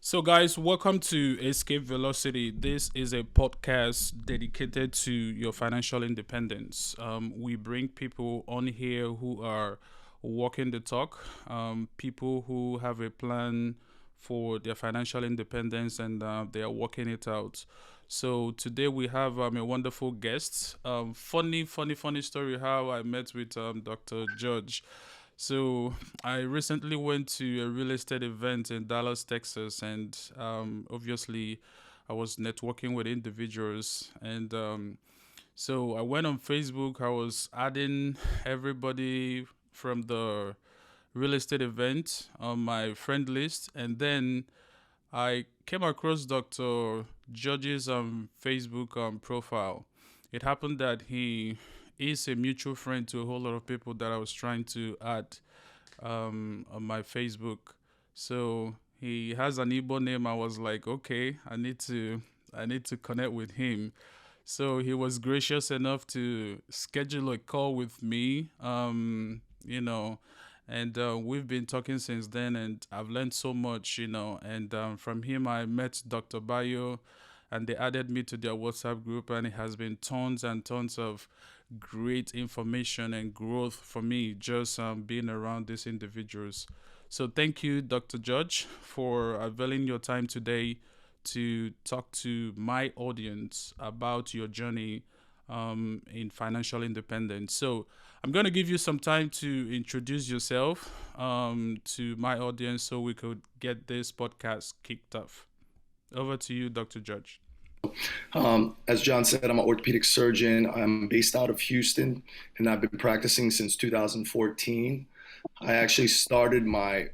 So, guys, welcome to Escape Velocity. This is a podcast dedicated to your financial independence. We bring people on here who are walking the talk, people who have a plan for their financial independence and they are working it out. So, today we have a wonderful guest. Funny story how I met with Dr. Judge. So I recently went to a real estate event in Dallas, Texas, and obviously I was networking with individuals. And so I went on Facebook. I was adding everybody from the real estate event on my friend list, and then I came across Dr. George's Facebook profile. It happened that he is a mutual friend to a whole lot of people that I was trying to add on my Facebook. So he has an Igbo name. I was like, okay, I need to connect with him. So he was gracious enough to schedule a call with me. And we've been talking since then, and I've learned so much. And from him, I met Dr. Bayo, and they added me to their WhatsApp group, and it has been tons and tons of great information and growth for me just being around these individuals. So thank you, Dr. Judge, for availing your time today to talk to my audience about your journey in financial independence. So I'm going to give you some time to introduce yourself to my audience so we could get this podcast kicked off. Over to you, Dr. Judge. As John said, I'm an orthopedic surgeon. I'm based out of Houston, and I've been practicing since 2014. I actually started my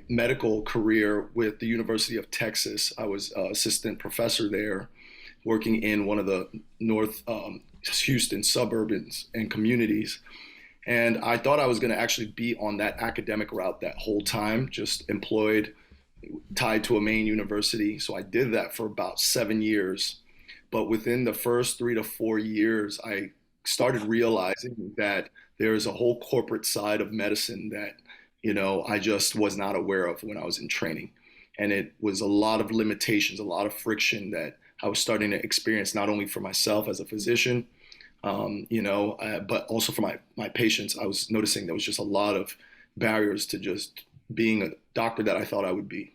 medical career with the University of Texas. I was assistant professor there, working in one of the North Houston suburbs and communities. And I thought I was going to actually be on that academic route that whole time, just employed, tied to a main university. So I did that for about 7 years. But within the first 3 to 4 years, I started realizing that there is a whole corporate side of medicine that, I just was not aware of when I was in training. And it was a lot of limitations, a lot of friction that I was starting to experience, not only for myself as a physician, but also for my patients. I was noticing there was just a lot of barriers to just being a doctor that I thought I would be.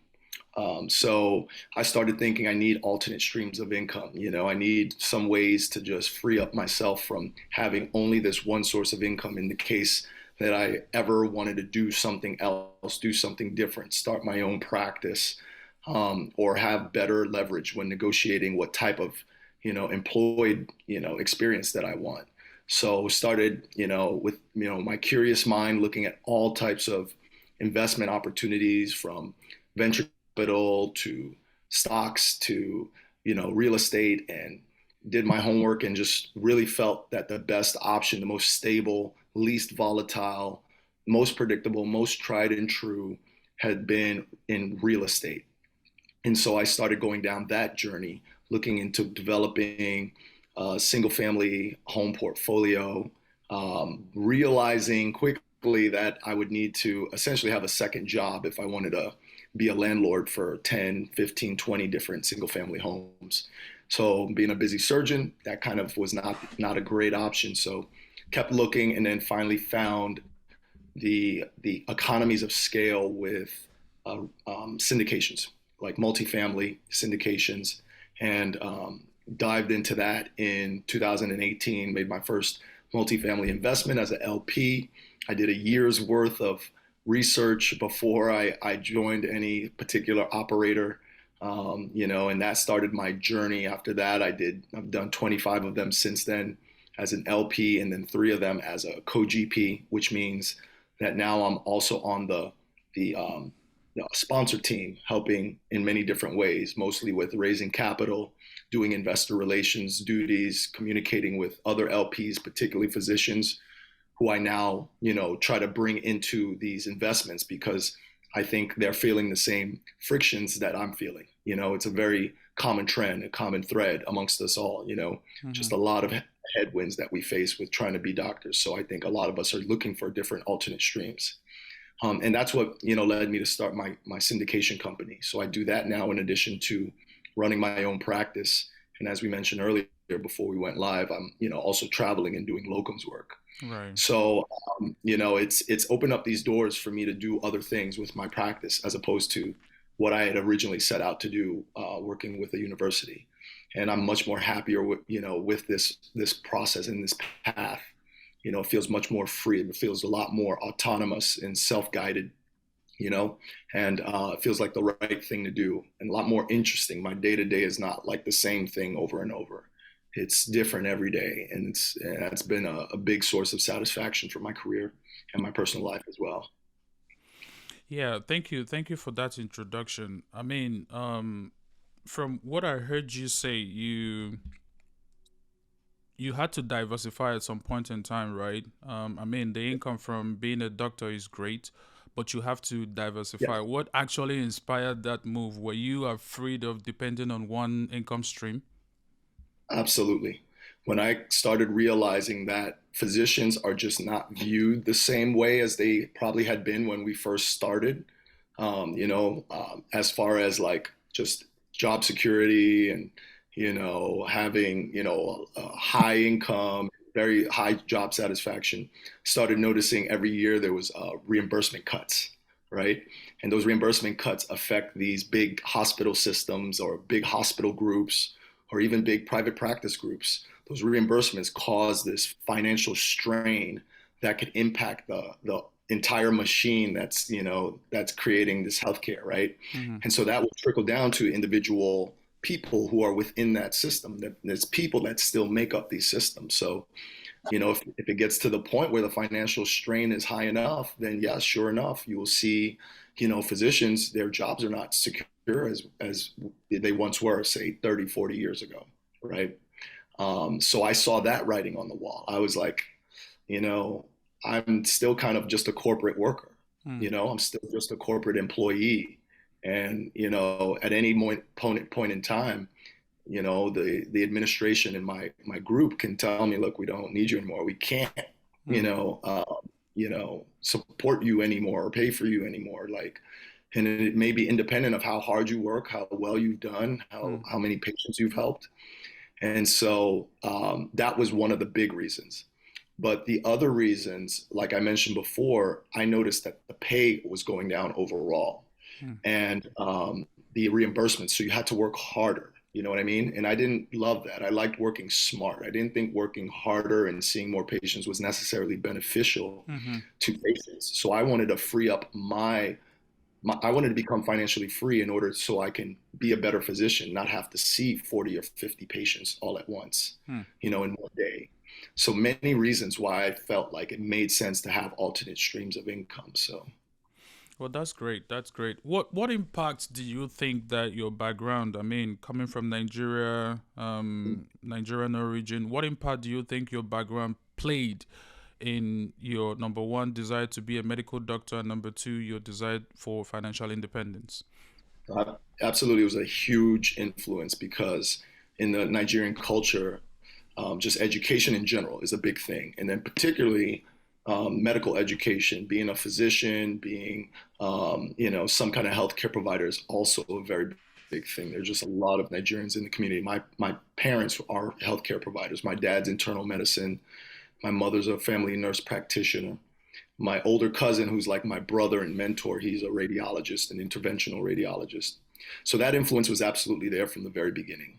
So I started thinking I need alternate streams of income. I need some ways to just free up myself from having only this one source of income in the case that I ever wanted to do something else, do something different, start my own practice, or have better leverage when negotiating what type of, employed, experience that I want. So started, with, my curious mind looking at all types of investment opportunities from venture capital to stocks to real estate, and did my homework and just really felt that the best option, the most stable, least volatile, most predictable, most tried and true had been in real estate. And so I started going down that journey, looking into developing a single family home portfolio, realizing quickly that I would need to essentially have a second job if I wanted to be a landlord for 10, 15, 20 different single family homes. So being a busy surgeon, that kind of was not a great option. So kept looking, and then finally found the economies of scale with syndications, like multifamily syndications, and dived into that in 2018, made my first multifamily investment as an LP. I did a year's worth of research before I joined any particular operator, and that started my journey. After that, I've done 25 of them since then as an LP, and then 3 of them as a co-GP, which means that now I'm also on the sponsor team, helping in many different ways, mostly with raising capital, doing investor relations duties, communicating with other LPs, particularly physicians, who I now, try to bring into these investments because I think they're feeling the same frictions that I'm feeling. It's a very common trend, a common thread amongst us all, just a lot of headwinds that we face with trying to be doctors. So I think a lot of us are looking for different alternate streams. And that's what, led me to start my syndication company. So I do that now in addition to running my own practice. And as we mentioned earlier, before we went live, I'm, also traveling and doing locums work. Right. So, it's opened up these doors for me to do other things with my practice as opposed to what I had originally set out to do, working with a university. And I'm much more happier with, with this process and this path. It feels much more free. It feels a lot more autonomous and self-guided, you know, and it feels like the right thing to do and a lot more interesting. My day to day is not like the same thing over and over. It's different every day, and it's been a big source of satisfaction for my career and my personal life as well. Yeah, thank you for that introduction. I mean, from what I heard you say, you had to diversify at some point in time, right? I mean, the income from being a doctor is great, but you have to diversify. Yes, What actually inspired that move? Were you afraid of depending on one income stream? absolutely. When I started realizing that physicians are just not viewed the same way as they probably had been when we first started, as far as like just job security and, having, a high income, very high job satisfaction, started noticing every year there was reimbursement cuts, right? And those reimbursement cuts affect these big hospital systems or big hospital groups or even big private practice groups. Those reimbursements cause this financial strain that could impact the entire machine that's creating this healthcare, right? Mm-hmm. And so that will trickle down to individual people who are within that system. There's people that still make up these systems. So, if it gets to the point where the financial strain is high enough, then yes, sure enough, you will see, physicians, their jobs are not secure as they once were, say 30, 40 years ago, right? So I saw that writing on the wall. I was like, you know, I'm still kind of just a corporate worker. I'm still just a corporate employee. And, at any point in time, the administration and my group can tell me, look, we don't need you anymore. We can't, you Mm-hmm. know, uh, support you anymore or pay for you anymore. Like, and it may be independent of how hard you work, how well you've done, how many patients you've helped. And so that was one of the big reasons. But the other reasons, like I mentioned before, I noticed that the pay was going down overall Mm-hmm. and the reimbursement. So you had to work harder. You know what I mean? And I didn't love that. I liked working smart. I didn't think working harder and seeing more patients was necessarily beneficial Mm-hmm. to patients. So I wanted to free up I wanted to become financially free in order so I can be a better physician, not have to see 40 or 50 patients all at once, Hmm. in one day. So many reasons why I felt like it made sense to have alternate streams of income. So Well, that's great. That's great. What impact do you think that your background, I mean, coming from Nigeria, Nigerian origin, what impact do you think your background played in your number one desire to be a medical doctor and number two your desire for financial independence? absolutely, it was a huge influence because in the Nigerian culture, just education in general is a big thing. And then particularly medical education, being a physician, being, some kind of healthcare provider is also a very big thing. There's just a lot of Nigerians in the community. My parents are healthcare providers. My dad's internal medicine. My mother's a family nurse practitioner. My older cousin, who's like my brother and mentor, he's a radiologist, an interventional radiologist. So that influence was absolutely there from the very beginning,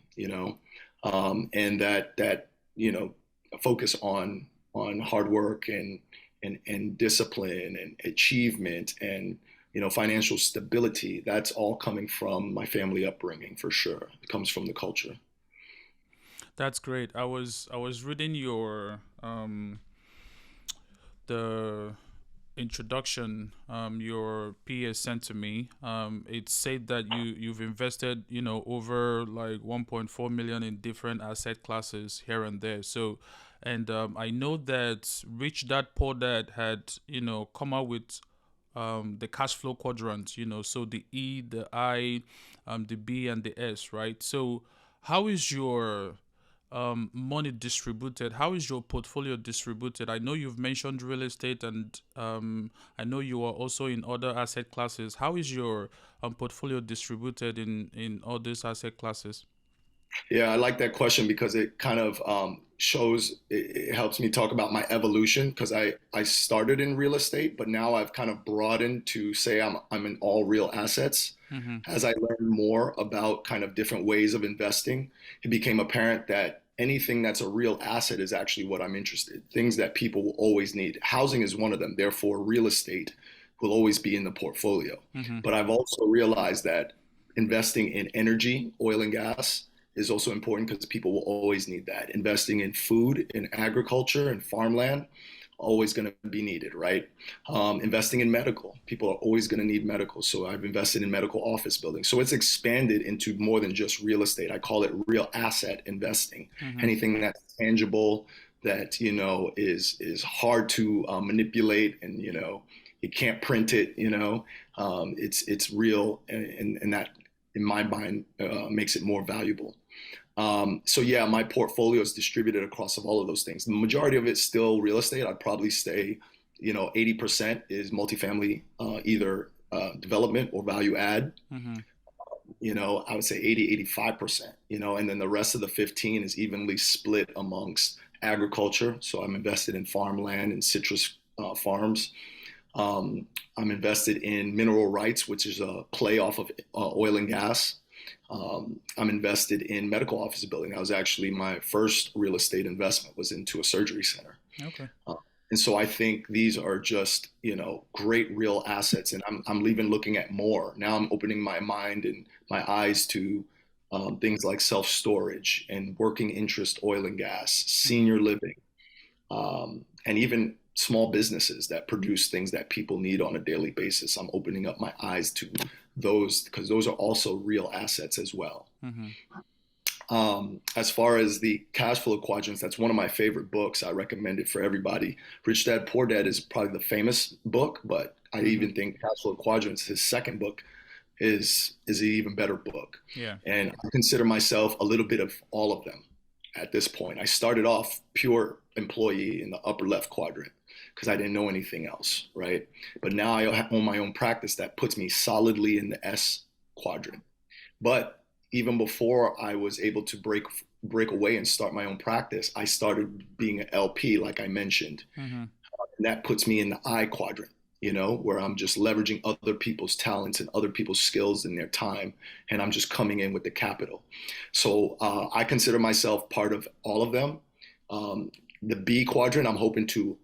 and that focus on hard work and discipline and achievement and financial stability. That's all coming from my family upbringing for sure. It comes from the culture. That's great. I was reading your the introduction your peers sent to me. It said that you've invested over like 1.4 million in different asset classes here and there. So, and I know that Rich Dad Poor Dad had come out with the cash flow quadrant. So the E, the I, the B, and the S, right? So how is your money distributed? How is your portfolio distributed? I know you've mentioned real estate, and I know you are also in other asset classes. How is your portfolio distributed in all these asset classes? Yeah, I like that question because it kind of shows, it helps me talk about my evolution because I started in real estate, but now I've kind of broadened to say I'm in all real assets. Mm-hmm. As I learned more about kind of different ways of investing, it became apparent that anything that's a real asset is actually what I'm interested in. Things that people will always need. Housing is one of them. Therefore, real estate will always be in the portfolio. Mm-hmm. But I've also realized that investing in energy, oil and gas, is also important because people will always need that. Investing in food, in agriculture, and farmland, always going to be needed, right? Investing in medical, people are always going to need medical. So I've invested in medical office buildings. So it's expanded into more than just real estate. I call it real asset investing. Mm-hmm. Anything that's tangible, that is hard to manipulate, and you can't print it. It's real, and that in my mind makes it more valuable. So yeah, my portfolio is distributed across of all of those things. The majority of it's still real estate. I'd probably say, 80% is multifamily, either development or value add. Mm-hmm. I would say 80, 85%, and then the rest of the 15 is evenly split amongst agriculture. So I'm invested in farmland and citrus farms. I'm invested in mineral rights, which is a play off of oil and gas. I'm invested in medical office building. That was actually my first real estate investment, was into a surgery center. Okay. Uh, and so I think these are just, great real assets. And I'm even looking at more. Now I'm opening my mind and my eyes to things like self-storage and working interest oil and gas, Mm-hmm. senior living, and even small businesses that produce things that people need on a daily basis. I'm opening up my eyes to those because those are also real assets as well. Mm-hmm. As far as the cash flow quadrants, that's one of my favorite books. I recommend it for everybody. Rich Dad Poor Dad is probably the famous book, but I Mm-hmm. even think Cash Flow Quadrants, his second book, is an even better book. Yeah. And I consider myself a little bit of all of them at this point. I started off pure employee in the upper left quadrant because I didn't know anything else, right? But now I own my own practice that puts me solidly in the S quadrant. But even before I was able to break away and start my own practice, I started being an LP, like I mentioned, Mm-hmm. and that puts me in the I quadrant. Where I'm just leveraging other people's talents and other people's skills and their time, and I'm just coming in with the capital. So I consider myself part of all of them. The B quadrant, I'm hoping to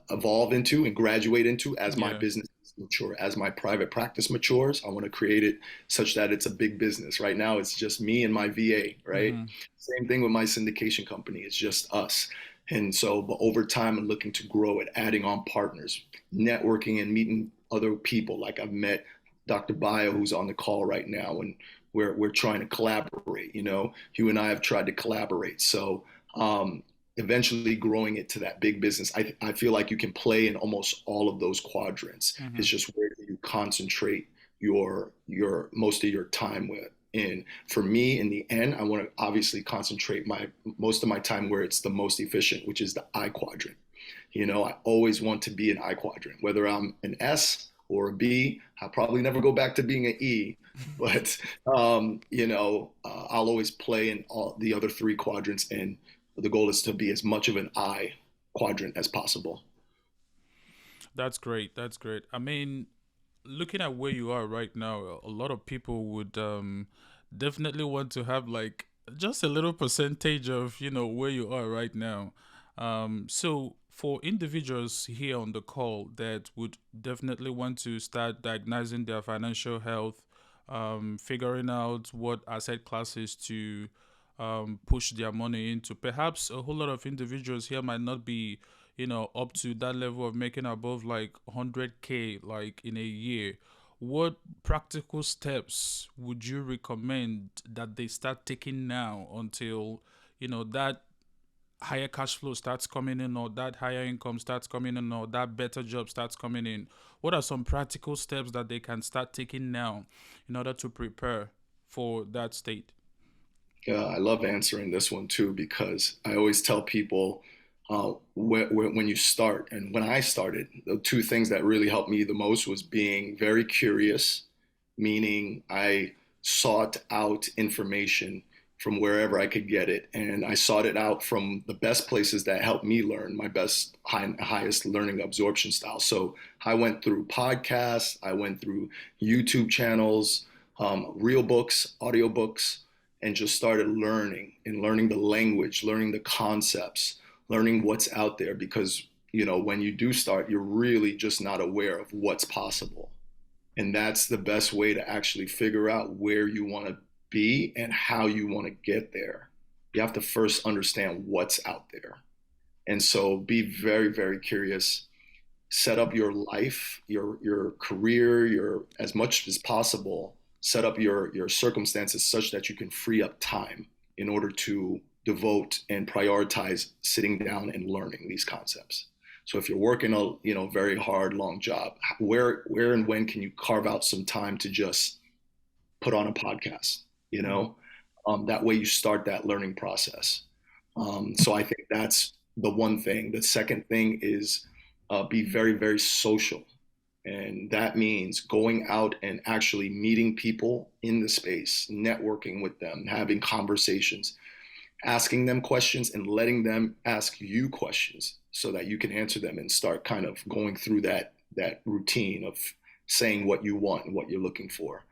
evolve into and graduate into as my Yeah. business mature, as my private practice matures. I want to create it such that it's a big business. Right now, it's just me and my VA, right? Mm-hmm. Same thing with my syndication company. It's just us. And so, but over time, I'm looking to grow it, adding on partners, networking and meeting other people. Like I've met Dr. Bio, who's on the call right now, and we're trying to collaborate. You and I have tried to collaborate. So eventually growing it to that big business. I feel like you can play in almost all of those quadrants. Mm-hmm. It's just where do you concentrate your most of your time with. And for me, in the end, I want to obviously concentrate my most of my time where it's the most efficient, which is the I quadrant. I always want to be an I quadrant, whether I'm an S or a B. I'll probably never go back to being an E, but I'll always play in all the other three quadrants, and the goal is to be as much of an I quadrant as possible. That's great. That's great. I mean, looking at where you are right now, a lot of people would definitely want to have like just a little percentage of where you are right now. So for individuals here on the call that would definitely want to start diagnosing their financial health, figuring out what asset classes to push their money into. Perhaps a whole lot of individuals here might not be, up to that level of making above like 100K like in a year. What practical steps would you recommend that they start taking now until, that higher cash flow starts coming in, or that higher income starts coming in, or that better job starts coming in? What are some practical steps that they can start taking now in order to prepare for that state? I love answering this one too because I always tell people when you start, and when I started, the two things that really helped me the most was being very curious, meaning I sought out information from wherever I could get it, and I sought it out from the best places that helped me learn my highest learning absorption style. So I went through podcasts, I went through YouTube channels, real books, audiobooks, and just started learning and learning the language, learning the concepts, learning what's out there because when you do start, you're really just not aware of what's possible. And that's the best way to actually figure out where you want to be and how you want to get there. You have to first understand what's out there. And so be very, very curious. Set up your life, your career, your as much as possible, set up your circumstances such that you can free up time in order to devote and prioritize sitting down and learning these concepts. So if you're working a very hard, long job, where and when can you carve out some time to just put on a podcast? That way you start that learning process. So I think that's the one thing. The second thing is be very, very social. And that means going out and actually meeting people in the space, networking with them, having conversations, asking them questions and letting them ask you questions so that you can answer them and start kind of going through that routine of saying what you want and what you're looking for.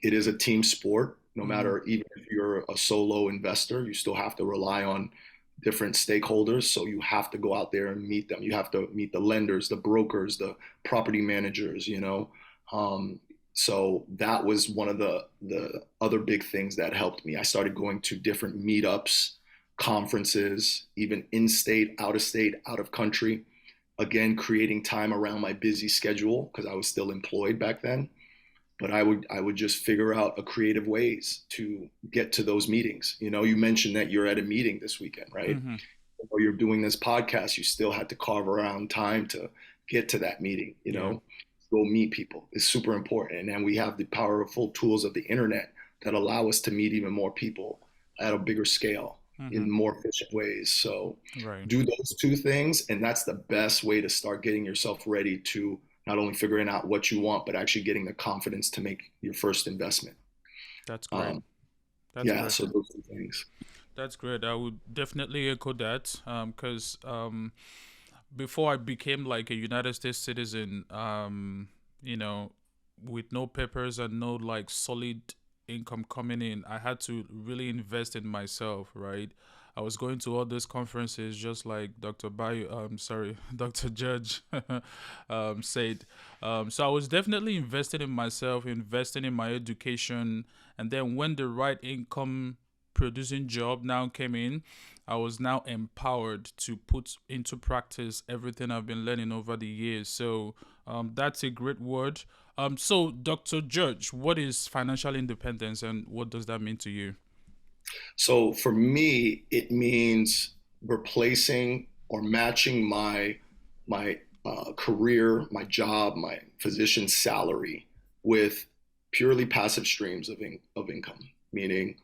It is a team sport. No matter, even if you're a solo investor, you still have to rely on different stakeholders. So you have to go out there and meet them. You have to meet the lenders, the brokers, the property managers. So that was one of the other big things that helped me. I started going to different meetups, conferences, even in state, out of country. Again, creating time around my busy schedule because I was still employed back then. But I would just figure out a creative ways to get to those meetings. You mentioned that you're at a meeting this weekend, right? Mm-hmm. Or you're doing this podcast, you still had to carve around time to get to that meeting, Yeah. go meet people. It's super important. And then we have the powerful tools of the internet that allow us to meet even more people at a bigger scale Mm-hmm. in more efficient ways. So Right. do those two things, and that's the best way to start getting yourself ready to not only figuring out what you want, but actually getting the confidence to make your first investment. That's great. Um, That's yeah, great. so those two things. That's great. I would definitely echo that. Because before I became like a United States citizen, you know, with no papers and no like solid income coming in, I had to really invest in myself, right? I was going to all these conferences just like Dr. Bayo, sorry, Dr. Judge said. So I was definitely investing in myself, investing in my education, and then when the right income producing job now came in, I was now empowered to put into practice everything I've been learning over the years. So that's a great word. So Dr. Judge, what is financial independence and what does that mean to you? So for me, it means replacing or matching my career, my job, my physician salary with purely passive streams of income. Meaning,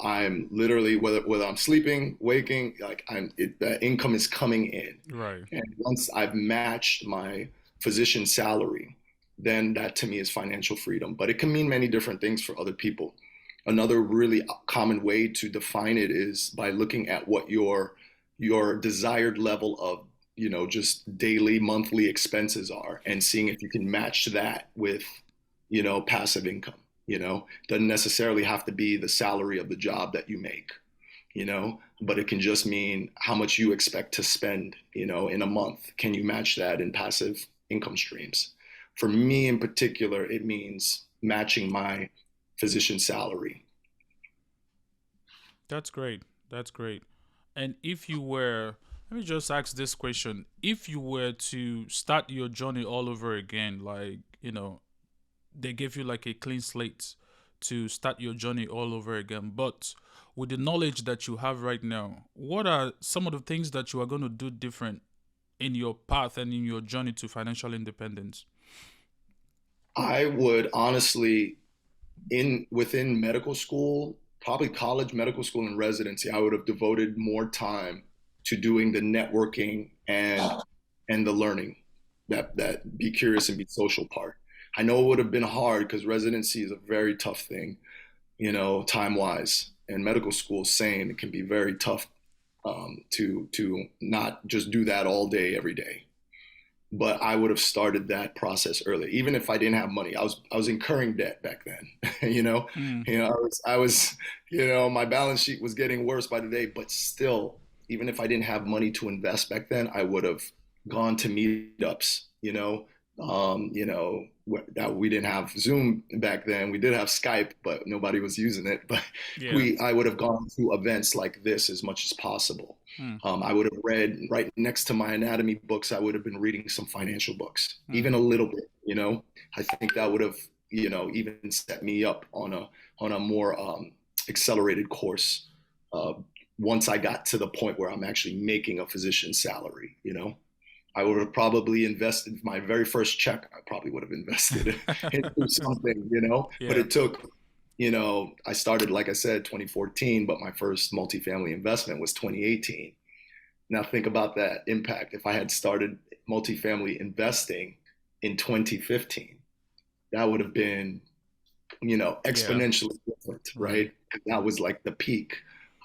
I'm literally whether I'm sleeping, waking, like the income is coming in, Right. and once I've matched my physician salary, then that to me is financial freedom. But it can mean many different things for other people. Another really common way to define it is by looking at what your desired level of just daily monthly expenses are and seeing if you can match that with passive income. Doesn't necessarily have to be the salary of the job that you make, but it can just mean how much you expect to spend in a month. Can you match that in passive income streams? For me in particular, it means matching my physician salary. That's great. That's great. And if you were, let me just ask this question. If you were to start your journey all over again, like, they gave you like a clean slate to start your journey all over again, but with the knowledge that you have right now, what are some of the things that you are going to do different in your path and in your journey to financial independence? I would honestly, in within medical school, probably college, medical school, and residency, I would have devoted more time to doing the networking and the learning, that be curious and be social part. I know it would have been hard because residency is a very tough thing, time wise, and medical school same. It can be very tough to not just do that all day every day. But I would have started that process early, even if I didn't have money. I was incurring debt back then. Mm. I was my balance sheet was getting worse by the day. But still, even if I didn't have money to invest back then, I would have gone to meetups. That we didn't have Zoom back then. We did have Skype, but nobody was using it. But Yeah. I would have gone to events like this as much as possible. Mm. I would have read right next to my anatomy books. I would have been reading some financial books, Mm. even a little bit. I think that would have, even set me up on a more accelerated course. Once I got to the point where I'm actually making a physician's salary. I would have probably invested my very first check. I probably would have invested into something. But Yeah. it took. I started, like I said, 2014, but my first multifamily investment was 2018. Now think about that impact. If I had started multifamily investing in 2015, that would have been, Yeah. exponentially different, Right. right? That was like the peak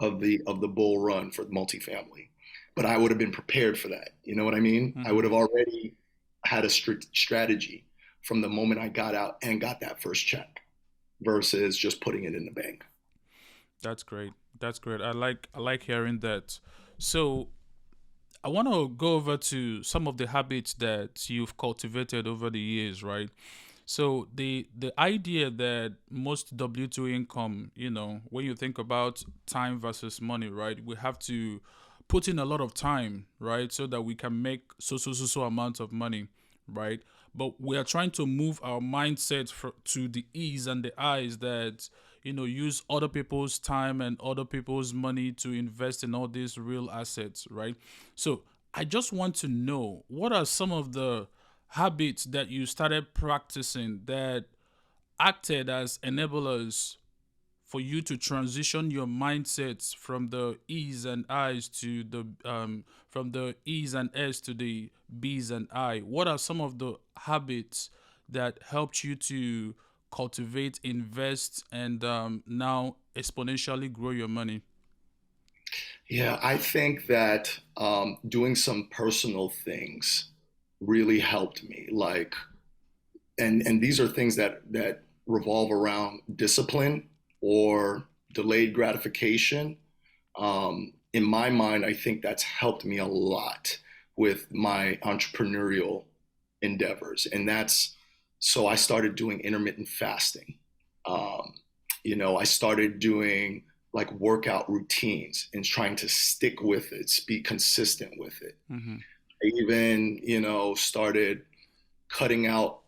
of the bull run for multifamily. But I would have been prepared for that. You know what I mean? I Mm-hmm. would have already had a strict strategy from the moment I got out and got that first check versus just putting it in the bank. That's great. That's great. I like hearing that. So I want to go over to some of the habits that you've cultivated over the years, right? So the idea that most W2 income, when you think about time versus money, right? We have to put in a lot of time, right? So that we can make so amount of money, right? But we are trying to move our mindset to the ease and the eyes that use other people's time and other people's money to invest in all these real assets, right? So I just want to know, what are some of the habits that you started practicing that acted as enablers for you to transition your mindsets from the E's and I's to the from the E's and S's to the B's and I? What are some of the habits that helped you to cultivate, invest, and now exponentially grow your money? Yeah, I think that doing some personal things really helped me. Like, and these are things that revolve around discipline or delayed gratification. In my mind, I think that's helped me a lot with my entrepreneurial endeavors, and that's so I started doing intermittent fasting. Um, I started doing like workout routines and trying to stick with it, be consistent with it. Mm-hmm. I even, started cutting out,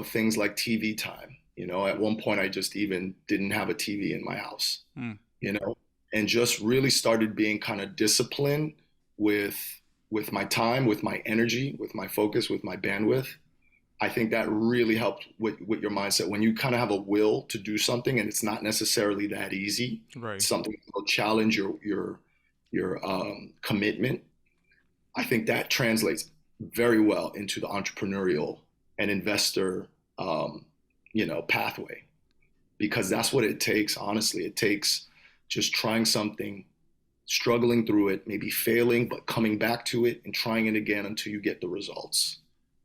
things like TV time. At one point I just even didn't have a TV in my house, Mm. you know, and just really started being kind of disciplined with with my time, with my energy, with my focus, with my bandwidth. I think that really helped with your mindset when you kind of have a will to do something and it's not necessarily that easy. Right. It's something that will challenge your commitment. I think that translates very well into the entrepreneurial and investor pathway because that's what it takes. Honestly, it takes just trying something, struggling through it, maybe failing, but coming back to it and trying it again until you get the results.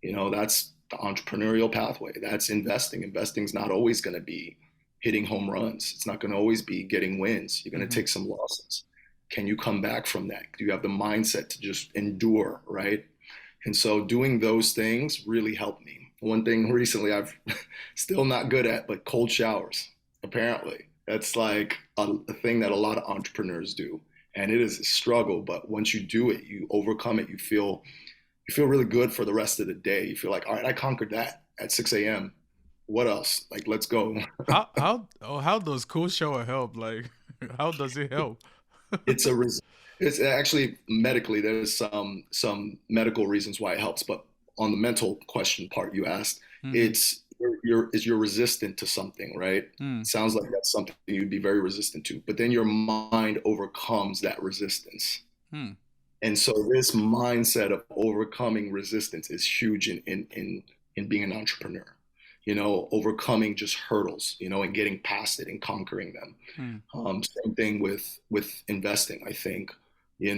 That's the entrepreneurial pathway. That's investing. Investing's not always going to be hitting home runs. It's not going to always be getting wins. You're going to Mm-hmm. take some losses. Can you come back from that? Do you have the mindset to just endure, right? And so doing those things really helped me. One thing recently I've still not good at, but cold showers, apparently. That's like a thing that a lot of entrepreneurs do. And it is a struggle, but once you do it, you overcome it, you feel really good for the rest of the day. You feel like, all right, I conquered that at 6 a.m. What else? Like, let's go. How does cold shower help? Like, how does it help? it's a res- it's actually medically there's some medical reasons why it helps, but on the mental question part you asked, Mm-hmm. it's you're resistant to something, right? Mm, Sounds like that's something you'd be very resistant to, but then your mind overcomes that resistance. mm, And so this mindset of overcoming resistance is huge in being an entrepreneur. Overcoming just hurdles, and getting past it and conquering them. mm, Same thing with investing. I think, you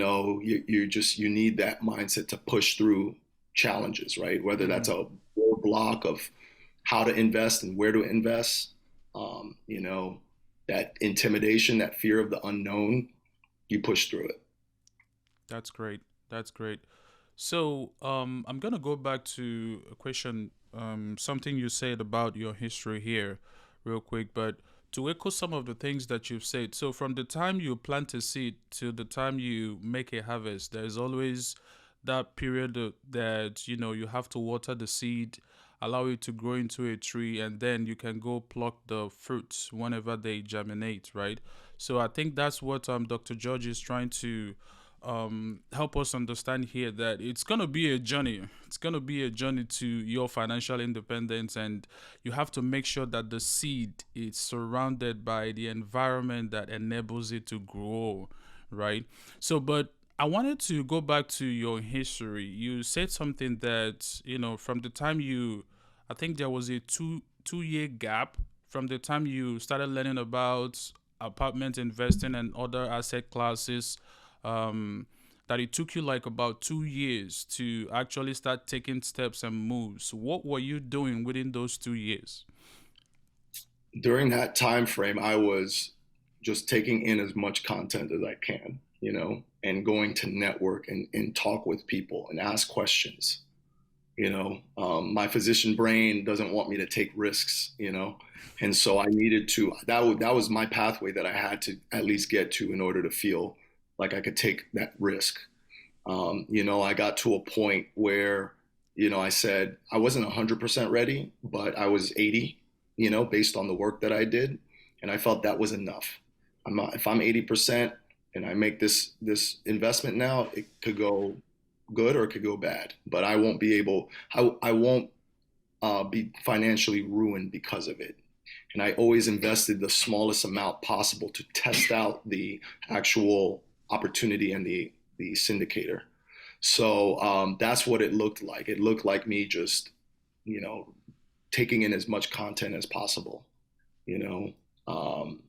need that mindset to push through challenges, right? Whether that's mm. a block of how to invest and where to invest, um, you know, that intimidation, that fear of the unknown, you push through it. That's great. That's great. So, I'm gonna go back to a question, something you said about your history here, real quick, but to echo some of the things that you've said. So, from the time you plant a seed to the time you make a harvest, there's always that period that you have to water the seed, allow it to grow into a tree, and then you can go pluck the fruits whenever they germinate, right? So, I think that's what Dr. George is trying to help us understand here, that it's going to be a journey. It's going to be a journey to your financial independence, and you have to make sure that the seed is surrounded by the environment that enables it to grow, right? So, but I wanted to go back to your history. You said something that, from the time I think there was a two-year gap from the time you started learning about apartment investing and other asset classes, um, that it took you like about 2 years to actually start taking steps and moves. What were you doing within those 2 years? During that time frame, I was just taking in as much content as I can, and going to network and talk with people and ask questions. My physician brain doesn't want me to take risks, and so I needed to. That was my pathway that I had to at least get to in order to feel like I could take that risk. I got to a point where, I said I wasn't 100% ready, but I was 80, based on the work that I did. And I felt that was enough. If I'm 80% and I make this investment now, it could go good or it could go bad, but I won't be financially ruined because of it. And I always invested the smallest amount possible to test out the actual opportunity and the syndicator. So that's what it looked like. It looked like me just, you know, taking in as much content as possible, you know. Um,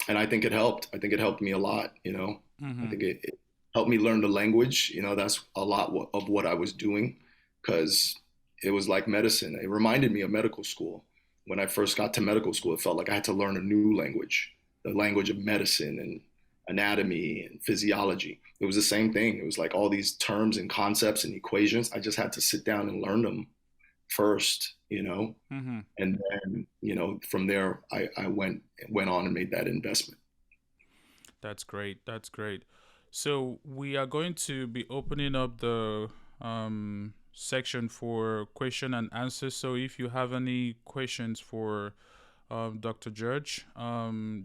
and I think it helped. I think it helped me a lot, I Mm-hmm. think it helped me learn the language. That's a lot of what I was doing because it was like medicine. It reminded me of medical school. When I first got to medical school, it felt like I had to learn a new language, the language of medicine and anatomy and physiology. It was the same thing. It was like all these terms and concepts and equations. I just had to sit down and learn them first, Mm-hmm. and then, from there I went on and made that investment. That's great. That's great. So we are going to be opening up the section for question and answer. So if you have any questions for Dr. George,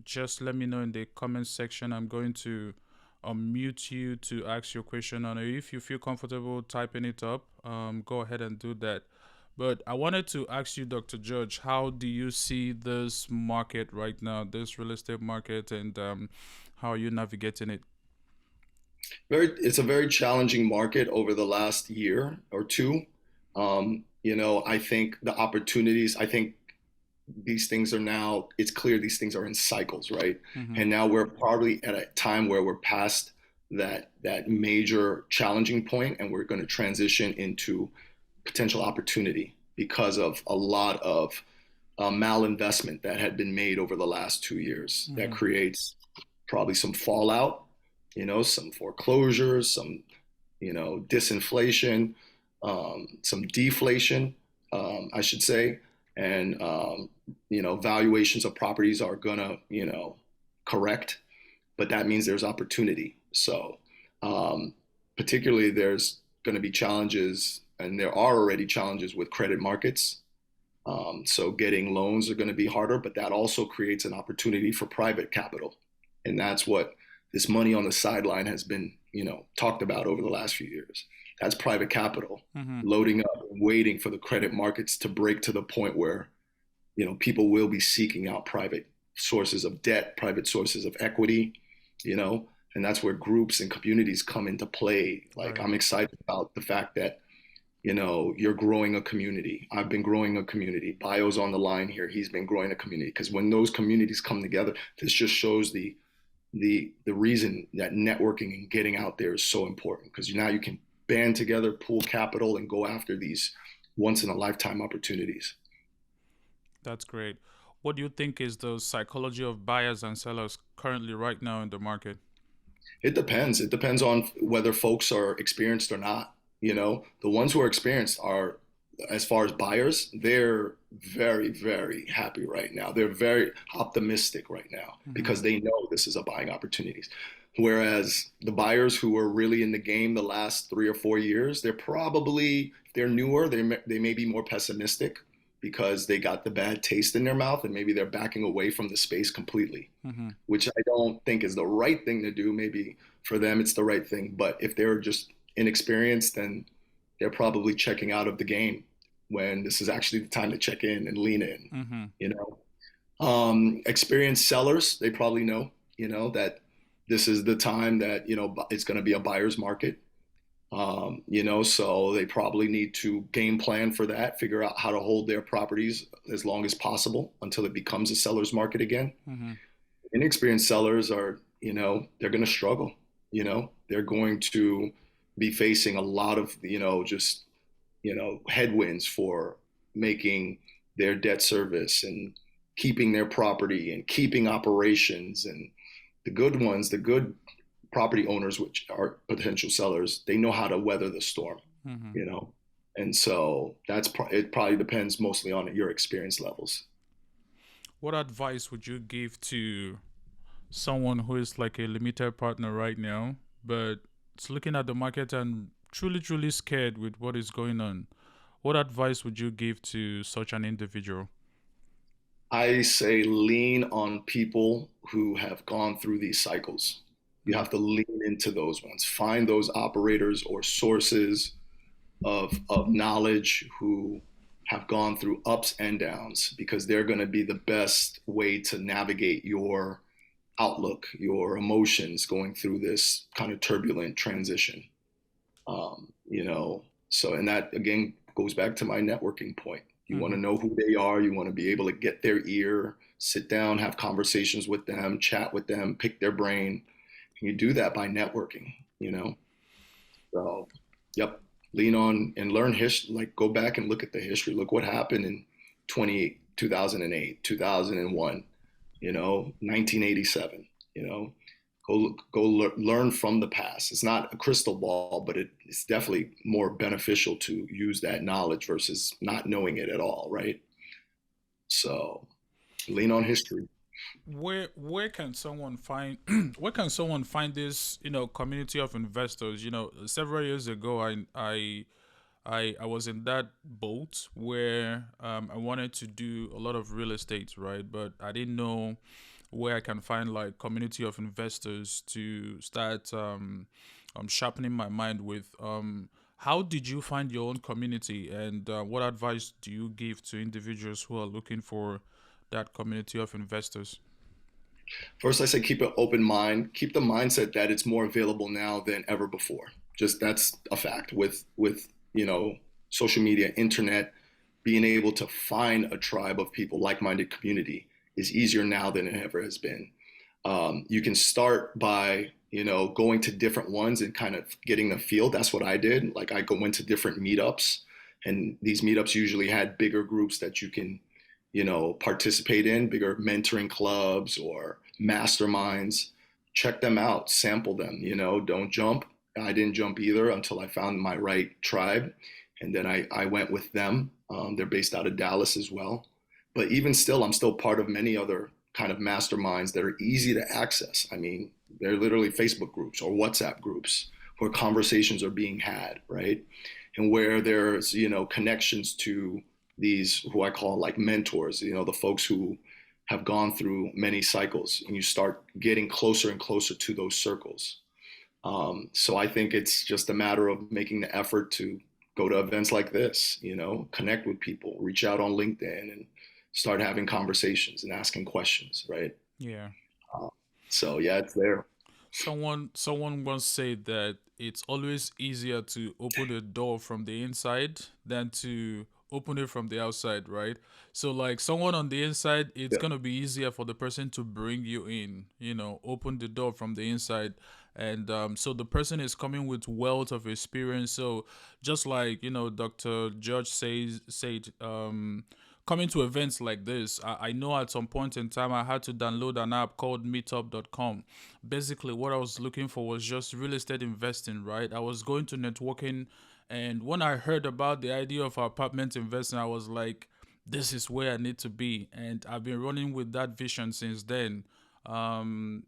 just let me know in the comment section. I'm going to unmute you to ask your question on it. If you feel comfortable typing it up, go ahead and do that. But I wanted to ask you, Dr. George, how do you see this market right now, this real estate market, and how are you navigating it? It's a very challenging market over the last year or two. I think the opportunities, I think these things are now, it's clear these things are in cycles, right? Mm-hmm. And now we're probably at a time where we're past that major challenging point and we're going to transition into potential opportunity because of a lot of malinvestment that had been made over the last 2 years that Mm-hmm. creates probably some fallout, some foreclosures, some, disinflation, some deflation, I should say. And, valuations of properties are going to, correct, but that means there's opportunity. So, particularly, there's going to be challenges, and there are already challenges with credit markets. So getting loans are going to be harder, but that also creates an opportunity for private capital. And that's what this money on the sideline has been, talked about over the last few years. That's private capital Mm-hmm. loading up and waiting for the credit markets to break to the point where people will be seeking out private sources of debt, private sources of equity, you know, and that's where groups and communities come into play. Like Right. I'm excited about the fact that, you're growing a community. I've been growing a community. Bio's on the line here. He's been growing a community because when those communities come together, this just shows the reason that networking and getting out there is so important because now you can band together, pool capital, and go after these once in a lifetime opportunities. That's great. What do you think is the psychology of buyers and sellers currently right now in the market? It depends. It depends on whether folks are experienced or not. The ones who are experienced are, as far as buyers, they're very, very happy right now. They're very optimistic right now Mm-hmm. because they know this is a buying opportunity. Whereas the buyers who were really in the game the last 3 or 4 years, if they're newer, they may be more pessimistic because they got the bad taste in their mouth and maybe they're backing away from the space completely, Mm-hmm. which I don't think is the right thing to do. Maybe for them it's the right thing, but if they're just inexperienced, then they're probably checking out of the game when this is actually the time to check in and lean in. Mm-hmm. You know, Experienced sellers, they probably know, that this is the time that it's going to be a buyer's market. So they probably need to game plan for that, figure out how to hold their properties as long as possible until it becomes a seller's market again. Mm-hmm. Inexperienced sellers are, they're going to struggle. They're going to be facing a lot of, just, headwinds for making their debt service and keeping their property and keeping operations. And the good ones, the good property owners, which are potential sellers, they know how to weather the storm, Mm-hmm. you know? And so it probably depends mostly on your experience levels. What advice would you give to someone who is like a limited partner right now, but it's looking at the market and truly, truly scared with what is going on? What advice would you give to such an individual? I say lean on people who have gone through these cycles. You Mm-hmm. have to lean into those ones. Find those operators or sources of knowledge who have gone through ups and downs because they're going to be the best way to navigate your outlook, your emotions going through this kind of turbulent transition. Um, you know, and that again goes back to my networking point. You want Mm-hmm. to know who they are, you want to be able to get their ear, sit down, have conversations with them, chat with them, pick their brain. And you do that by networking. So, yep, lean on and learn history, like go back and look at the history. Look what happened in 2008, 2001, 1987, you know, learn from the past. It's not a crystal ball, but it's definitely more beneficial to use that knowledge versus not knowing it at all, right? So lean on history. Where can someone find where can someone find this community of investors? Several years ago, I was in that boat where I wanted to do a lot of real estate, right? But I didn't know where I can find like community of investors to start sharpening my mind with. How did you find your own community, and what advice do you give to individuals who are looking for that community of investors? First, I say keep an open mind. Keep the mindset that it's more available now than ever before. Just that's a fact. With social media, internet, being able to find a tribe of people, like-minded community, is easier now than it ever has been. You can start by going to different ones and kind of getting a feel. That's what I did. Like went to different meetups, and these meetups usually had bigger groups that you can participate in, bigger mentoring clubs or masterminds. Check them out, sample them, don't jump. I didn't jump either until I found my right tribe. And then I went with them. They're based out of Dallas as well. But even still, I'm still part of many other kind of masterminds that are easy to access. I mean, they're literally Facebook groups or WhatsApp groups where conversations are being had, right? And where there's, connections to these who I call like mentors, the folks who have gone through many cycles, and you start getting closer and closer to those circles. So I think it's just a matter of making the effort to go to events like this, connect with people, reach out on LinkedIn and start having conversations and asking questions, right? Yeah. Uh, so yeah, it's there. Someone once said that it's always easier to open a door from the inside than to open it from the outside, right? So like someone on the inside, it's Yeah. gonna be easier for the person to bring you in, open the door from the inside. And so the person is coming with wealth of experience. So just like, Dr. George said, coming to events like this, I know at some point in time I had to download an app called meetup.com. Basically what I was looking for was just real estate investing, right? I was going to networking, and when I heard about the idea of apartment investing, I was like, this is where I need to be. And I've been running with that vision since then. In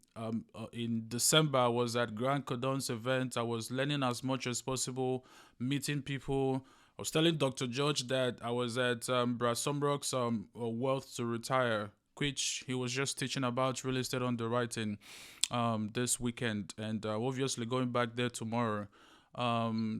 December, I was at Grant Cardon's event. I was learning as much as possible, meeting people. I was telling Dr. George that I was at Brad Sumrock's Wealth to Retire, which he was just teaching about real estate underwriting this weekend, and obviously going back there tomorrow.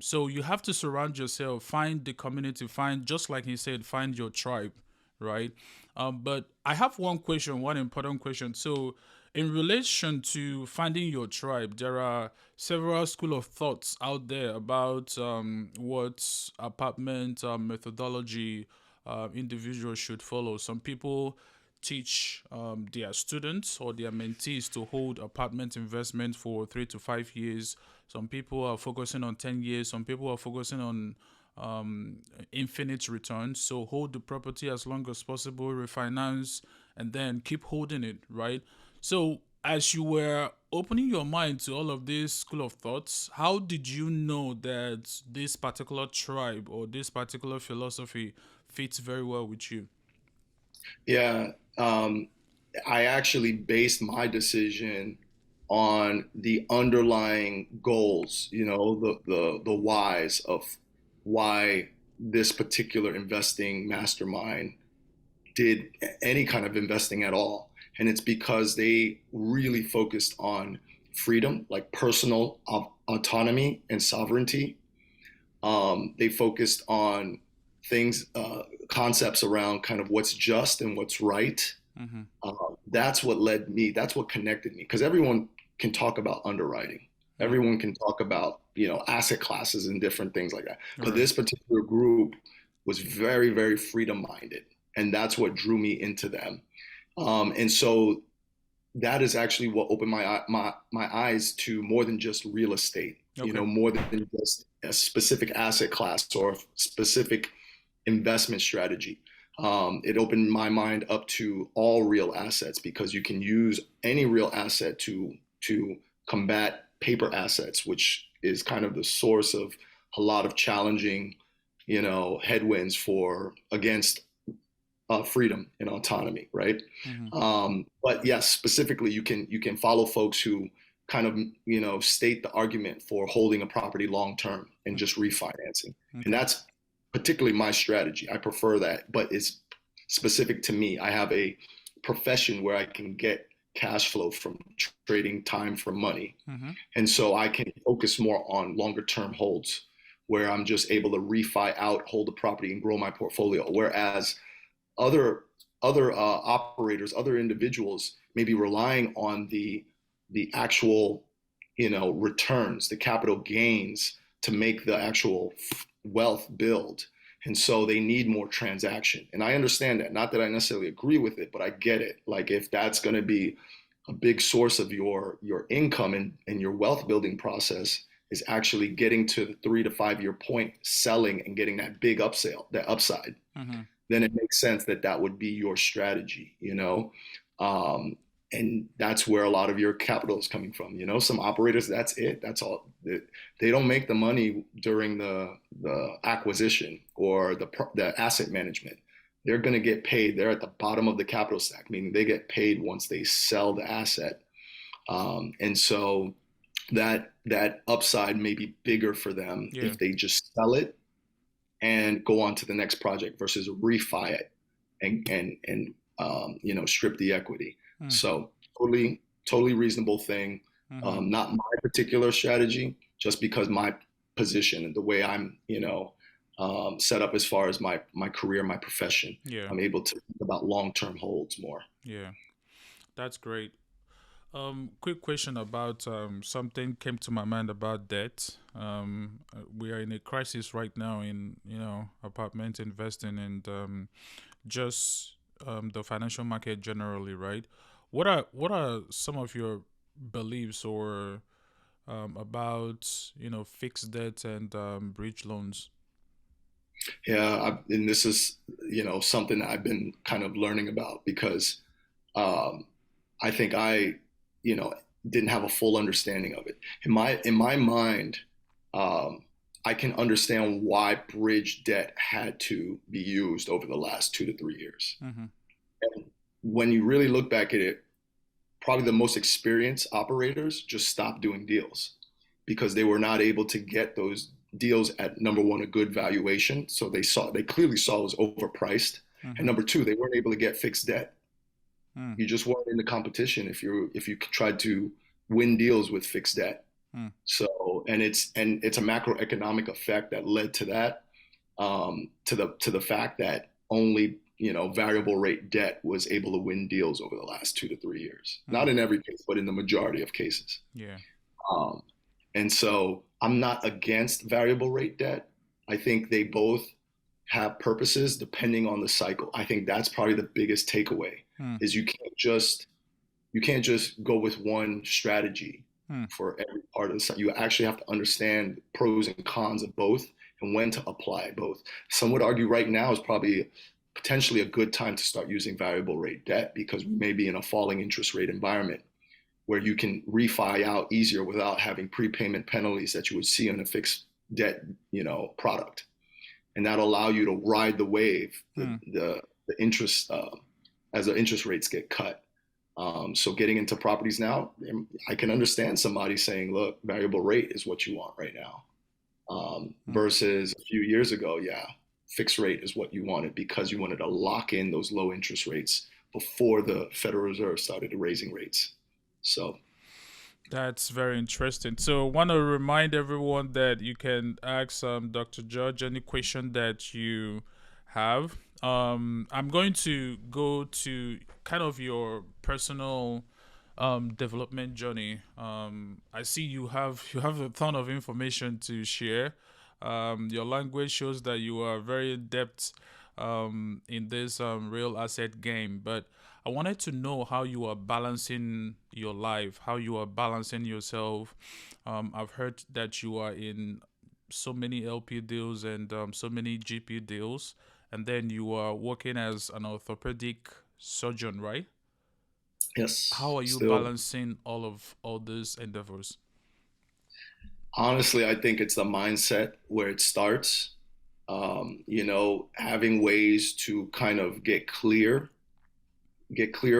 So you have to surround yourself, find the community, find, just like he said, find your tribe, right? But I have one important question. So, in relation to finding your tribe, there are several school of thoughts out there about what apartment methodology individuals should follow. Some people teach their students or their mentees to hold apartment investment for 3 to 5 years. Some people are focusing on 10 years. Some people are focusing on infinite returns. So hold the property as long as possible, refinance, and then keep holding it, right? So as you were opening your mind to all of this school of thoughts, how did you know that this particular tribe or this particular philosophy fits very well with you? Yeah. I actually based my decision on the underlying goals, the whys of why this particular investing mastermind did any kind of investing at all. And it's because they really focused on freedom, like personal autonomy and sovereignty. They focused on things, concepts around kind of what's just and what's right. Mm-hmm. That's what led me, that's what connected me, because everyone can talk about underwriting. Mm. Everyone can talk about, asset classes and different things like that. All But right. this particular group was very, very freedom minded. And that's what drew me into them. And so that is actually what opened my eyes to more than just real estate, Okay. more than just a specific asset class or a specific investment strategy. It opened my mind up to all real assets because you can use any real asset to combat paper assets, which is kind of the source of a lot of challenging, headwinds for against freedom and autonomy, right? Mm-hmm. But yes, specifically, you can follow folks who kind of state the argument for holding a property long term and just refinancing, and Okay. that's particularly my strategy. I prefer that, but it's specific to me. I have a profession where I can get cash flow from trading time for money, Mm-hmm. and so I can focus more on longer term holds where I'm just able to refi out, hold the property, and grow my portfolio. Whereas other operators, other individuals may be relying on the actual returns, the capital gains to make the actual wealth build. And so they need more transaction. And I understand that. Not that I necessarily agree with it, but I get it. Like if that's going to be a big source of your income and your wealth building process is actually getting to the 3 to 5 year point, selling and getting that big upsale, that upside, Mm-hmm. then it makes sense that that would be your strategy. Um, and that's where a lot of your capital is coming from. Some operators, that's it. That's all. They don't make the money during the acquisition or the asset management. They're going to get paid. They're at the bottom of the capital stack, meaning they get paid once they sell the asset. And so that upside may be bigger for them Yeah. if they just sell it and go on to the next project versus refi it and strip the equity. Mm. So totally reasonable thing. Mm-hmm. Not my particular strategy, just because my position and the way I'm set up as far as my career, my profession, Yeah. I'm able to think about long-term holds more. Yeah, that's great. Quick question about something came to my mind about debt. We are in a crisis right now in apartment investing and just the financial market generally, right? What are some of your beliefs or about fixed debt and bridge loans? Yeah, and this is, something that I've been kind of learning about because um, I think I, you know, didn't have a full understanding of it. In my mind, um, I can understand why bridge debt had to be used over the last 2 to 3 years. Mm-hmm. And when you really look back at it, probably the most experienced operators just stopped doing deals because they were not able to get those deals at number one, a good valuation. So they clearly saw it was overpriced. And Mm-hmm. number two, they weren't able to get fixed debt. Mm, You just weren't in the competition if you tried to win deals with fixed debt. mm, So and it's a macroeconomic effect that led to that, to the fact that only variable rate debt was able to win deals over the last 2 to 3 years. Not mm. in every case, but in the majority of cases. Yeah. Um, and so I'm not against variable rate debt. I think they both have purposes depending on the cycle. I think that's probably the biggest takeaway Mm, is you can't just go with one strategy mm, for every part of the cycle. You actually have to understand pros and cons of both and when to apply both. Some would argue right now is probably potentially a good time to start using variable rate debt because we may be in a falling interest rate environment where you can refi out easier without having prepayment penalties that you would see on a fixed debt, product, and that'll allow you to ride the wave, mm. the interest as the interest rates get cut. So getting into properties now, I can understand somebody saying, "Look, variable rate is what you want right now," Mm. versus a few years ago, yeah, fixed rate is what you wanted because you wanted to lock in those low interest rates before the Federal Reserve started raising rates. So That's very interesting. So, want to remind everyone that you can ask Dr. George any question that you have. I'm going to go to kind of your personal development journey. I see you have a ton of information to share. Your language shows that you are very adept in this real asset game, but I wanted to know how you are balancing your life, how you are balancing yourself. I've heard that you are in so many LP deals and so many GP deals, and then you are working as an orthopedic surgeon, right? yes, How are you still balancing all these endeavors? honestly, I think it's the mindset where it starts. Having ways to kind of get clear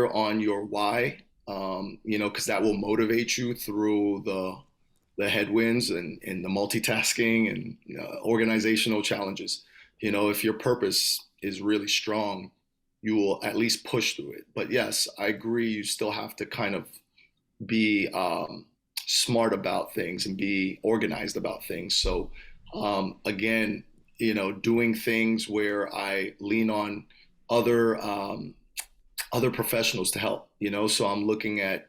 on your why, because that will motivate you through the headwinds and the multitasking and organizational challenges. If your purpose is really strong, you will at least push through it. But yes, I agree. You still have to kind of be smart about things and be organized about things. So again, doing things where I lean on other other professionals to help. So I'm looking at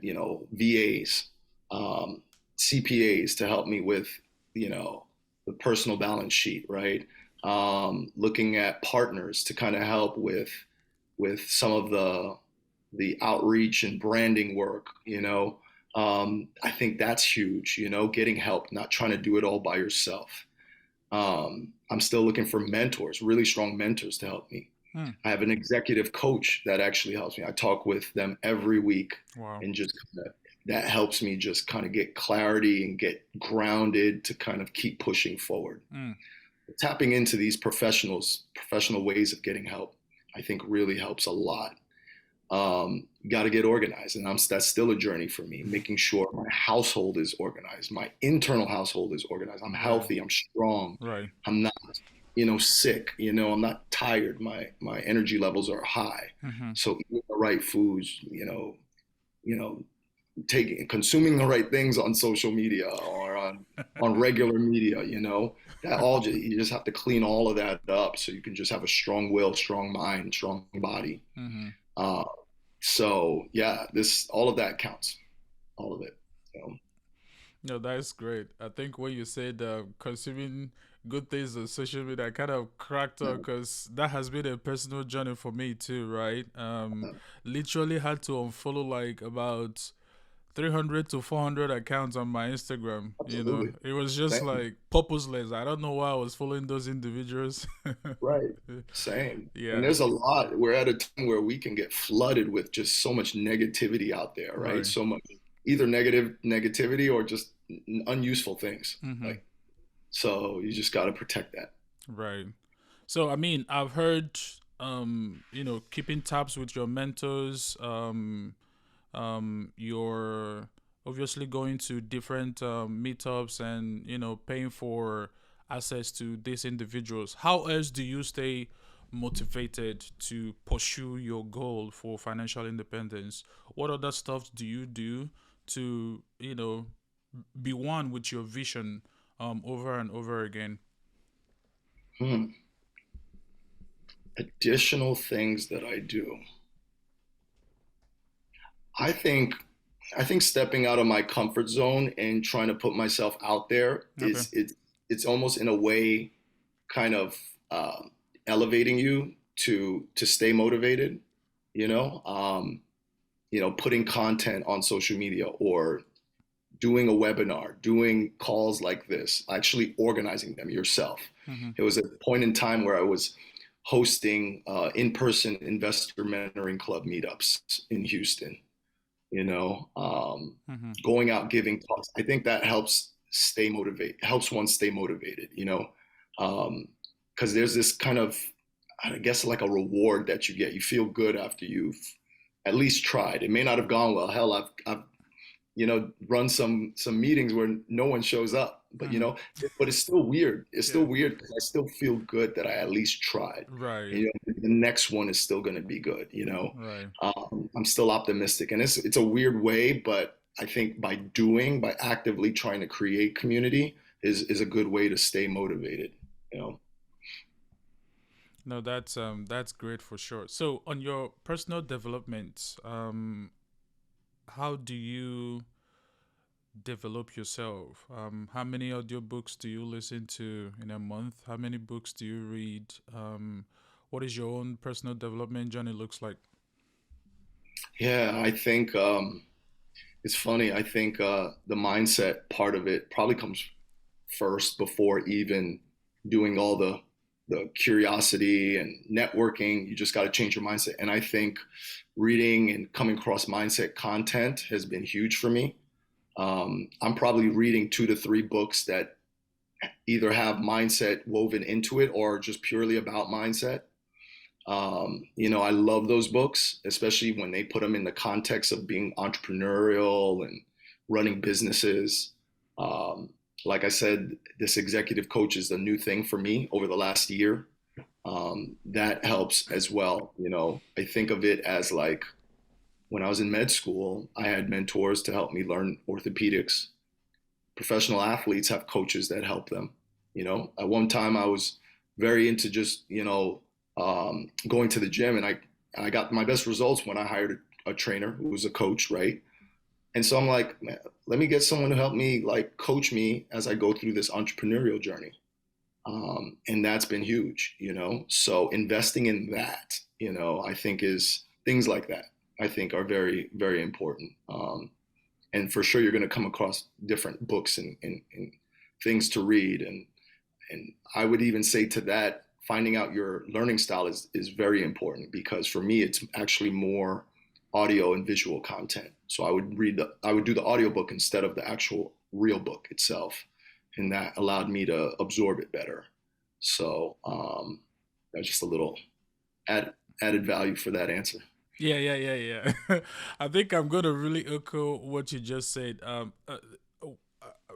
VAs, um, CPAs to help me with the personal balance sheet, right? Looking at partners to kind of help with some of the outreach and branding work. I think that's huge. Getting help, not trying to do it all by yourself. I'm still looking for mentors, really strong mentors to help me. Hmm. I have an executive coach that actually helps me. I talk with them every week Wow. and just that helps me just kind of get clarity and get grounded to kind of keep pushing forward. Hmm. Tapping into these professional ways of getting help, I think really helps a lot. You got to get organized, and that's still a journey for me. Making sure my household is organized, my internal household is organized. I'm Yeah. healthy, I'm strong, Right. I'm not, sick. I'm not tired. My energy levels are high. Mm-hmm. So eating the right foods, you know, taking consuming the right things on social media or on regular media, that all you just have to clean all of that up so you can just have a strong will, strong mind, strong body. Mm-hmm. uh, so yeah, this all of that counts, all of it. So No, that's great. I think when you said consuming good things on social media, I kind of cracked up because that has been a personal journey for me too, right? yeah, Literally had to unfollow like about 300 to 400 accounts on my Instagram. absolutely. It was just Same. like purposeless. I don't know why I was following those individuals. Right. Same. And Yeah, there's a lot. We're at a time where we can get flooded with just so much negativity out there, right? right. So much either negativity or just unuseful things. Mm-hmm. Like, so you just got to protect that. Right. So I mean, I've heard keeping tabs with your mentors, you're obviously going to different meetups and paying for access to these individuals. How else do you stay motivated to pursue your goal for financial independence? What other stuff do you do to be one with your vision over and over again? Hmm. Additional things that I do. I think I think stepping out of my comfort zone and trying to put myself out there Okay. it's almost in a way kind of elevating you to stay motivated. You know, putting content on social media or doing a webinar, doing calls like this, actually organizing them yourself. Mm-hmm. It was a point in time where I was hosting in-person investor mentoring club meetups in Houston. You know, Mm-hmm. going out giving talks. I think that helps one stay motivated. Because there's this kind of, I guess, like a reward that you get. You feel good after you've at least tried. It may not have gone well. Hell, I've run some meetings where no one shows up, but Mm-hmm. but it's still weird. It's still Yeah. weird because I still feel good that I at least tried. Right. And, the next one is still going to be good. Right. I'm still optimistic, and it's a weird way, but I think by actively trying to create community is a good way to stay motivated. You know. No, that's great for sure. So on your personal development, how do you develop yourself? How many audiobooks do you listen to in a month? How many books do you read? What is your own personal development journey looks like? Yeah, I think it's funny. I think the mindset part of it probably comes first before even doing all the curiosity and networking. You just got to change your mindset. And I think reading and coming across mindset content has been huge for me. I'm probably reading 2 to 3 books that either have mindset woven into it or just purely about mindset. I love those books, especially when they put them in the context of being entrepreneurial and running businesses. Um, like I said, this executive coach is a new thing for me over the last year. That helps as well. I think of it as like when I was in med school, I had mentors to help me learn orthopedics. Professional athletes have coaches that help them. At one time I was very into just going to the gym, and I got my best results when I hired a trainer who was a coach, right? And so I'm like, man, let me get someone to help me, like, coach me as I go through this entrepreneurial journey. And that's been huge. So investing in that, I think is things like that. I think are very, very important. And for sure, you're going to come across different books and things to read. And I would even say to that, finding out your learning style is very important, because for me, it's actually more audio and visual content. So I would do the audiobook instead of the actual real book itself. And that allowed me to absorb it better. So that's just a little add, added value for that answer. Yeah, yeah, yeah, yeah. I think I'm gonna really echo what you just said. Oh,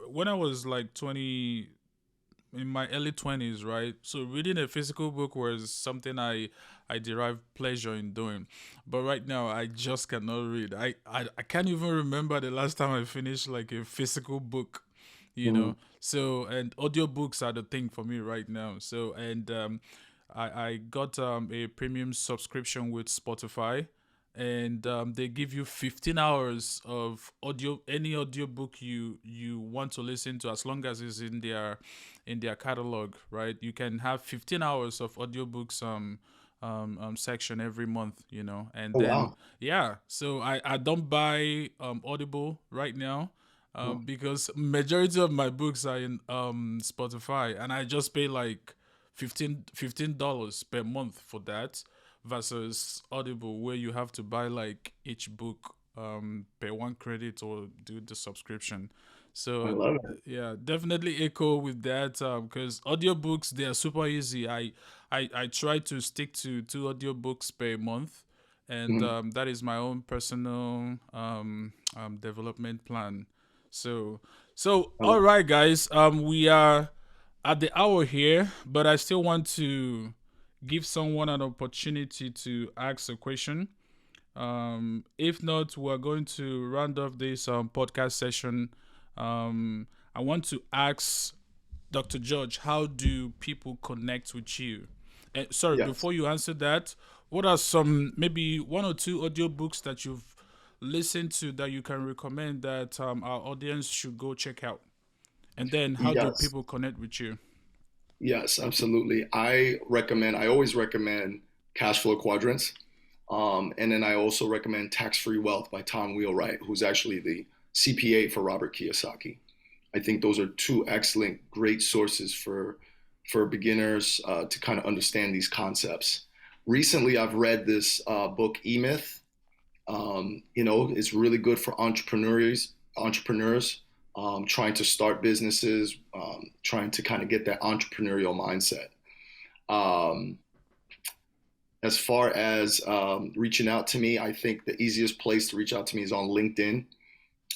when I was like 20, in my early 20s, right? So reading a physical book was something I I derive pleasure in doing. But right now, I just cannot read. I can't even remember the last time I finished like a physical book, you Mhm. know. So, and audiobooks are the thing for me right now. So, and I got a premium subscription with Spotify, and they give you 15 hours of audio, any audiobook you want to listen to, as long as it's in their catalog, right? You can have 15 hours of audiobooks section every month, you know. And Oh then wow. yeah, so I don't buy Audible right now, Oh, because majority of my books are in Spotify, and I just pay like $15 per month for that, versus Audible, where you have to buy like each book per one credit or do the subscription. I So love it. yeah, definitely echo with that, because audiobooks, they are super easy. I try to stick to two audiobooks per month, and Mhm. that is my own personal development plan. So I all love right, guys, we are at the hour here, but I still want to give someone an opportunity to ask a question. If not, we're going to round off this podcast session. I want to ask Dr. George, how do people connect with you? Sorry, yes. before you answer that, what are some, maybe one or two audiobooks that you've listened to that you can recommend that our audience should go check out? And then how do Yes. people connect with you? Yes, absolutely. I always recommend Cash Flow Quadrants. And then I also recommend Tax Free Wealth by Tom Wheelwright, who's actually the CPA for Robert Kiyosaki. I think those are two excellent, great sources for beginners to kind of understand these concepts. Recently, I've read this book, E Myth. It's really good for entrepreneurs trying to start businesses, trying to kind of get that entrepreneurial mindset. Um, as far as reaching out to me, I think the easiest place to reach out to me is on LinkedIn.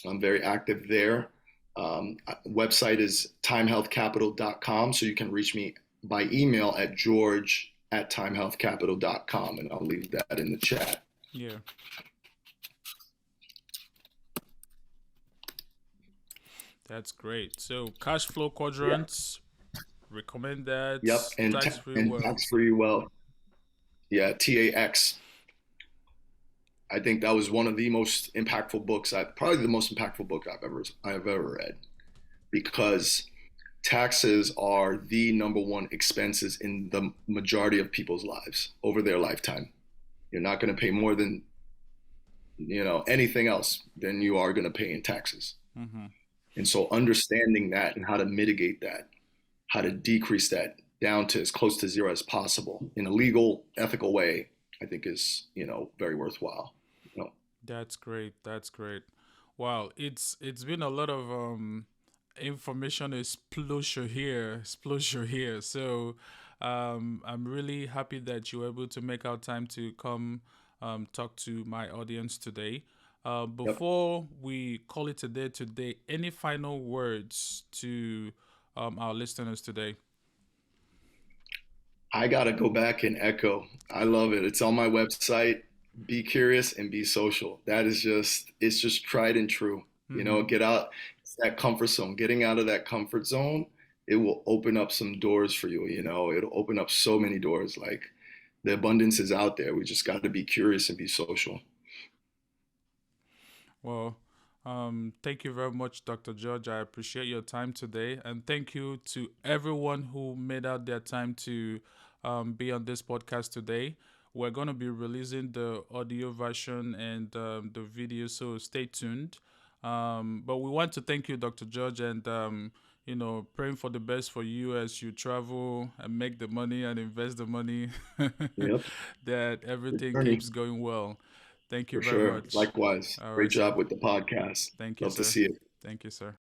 I'm very active there. Website is timehealthcapital.com, so you can reach me by email at george@timehealthcapital.com, and I'll leave that in the chat. Yeah, that's great. So cash flow Yeah. quadrants, recommend that. Yep. And Tax free and tax wealth. free wealth. Yeah. TAX. I think that was one of the most impactful books. Probably the most impactful book I've ever read, because taxes are the number one expenses in the majority of people's lives over their lifetime. You're not going to pay more than anything else than you are going to pay in taxes. Mm-hmm. And so understanding that and how to mitigate that, how to decrease that down to as close to zero as possible in a legal, ethical way, I think is, very worthwhile. You know, That's great. That's great. Wow, it's been a lot of information explosion here. So I'm really happy that you were able to make our time to come talk to my audience today. yep. Before we call it a day today, any final words to our listeners today? I got to go back and echo. I love it. It's on my website. Be curious and be social. It's just tried and true. Mm-hmm. Get out it's that comfort zone. Getting out of that comfort zone, it will open up some doors for you. It'll open up so many doors. Like the abundance is out there. We just got to be curious and be social. Well, thank you very much, Dr. George. I appreciate your time today. And thank you to everyone who made out their time to be on this podcast today. We're going to be releasing the audio version and the video, so stay tuned. But we want to thank you, Dr. George, and praying for the best for you as you travel and make the money and invest the money, Yep. that Good everything journey. keeps going well. Thank you For very sure. much. Likewise. All Great right, sir. job with the podcast. Thank you, Love to sir. see it. Thank you, sir.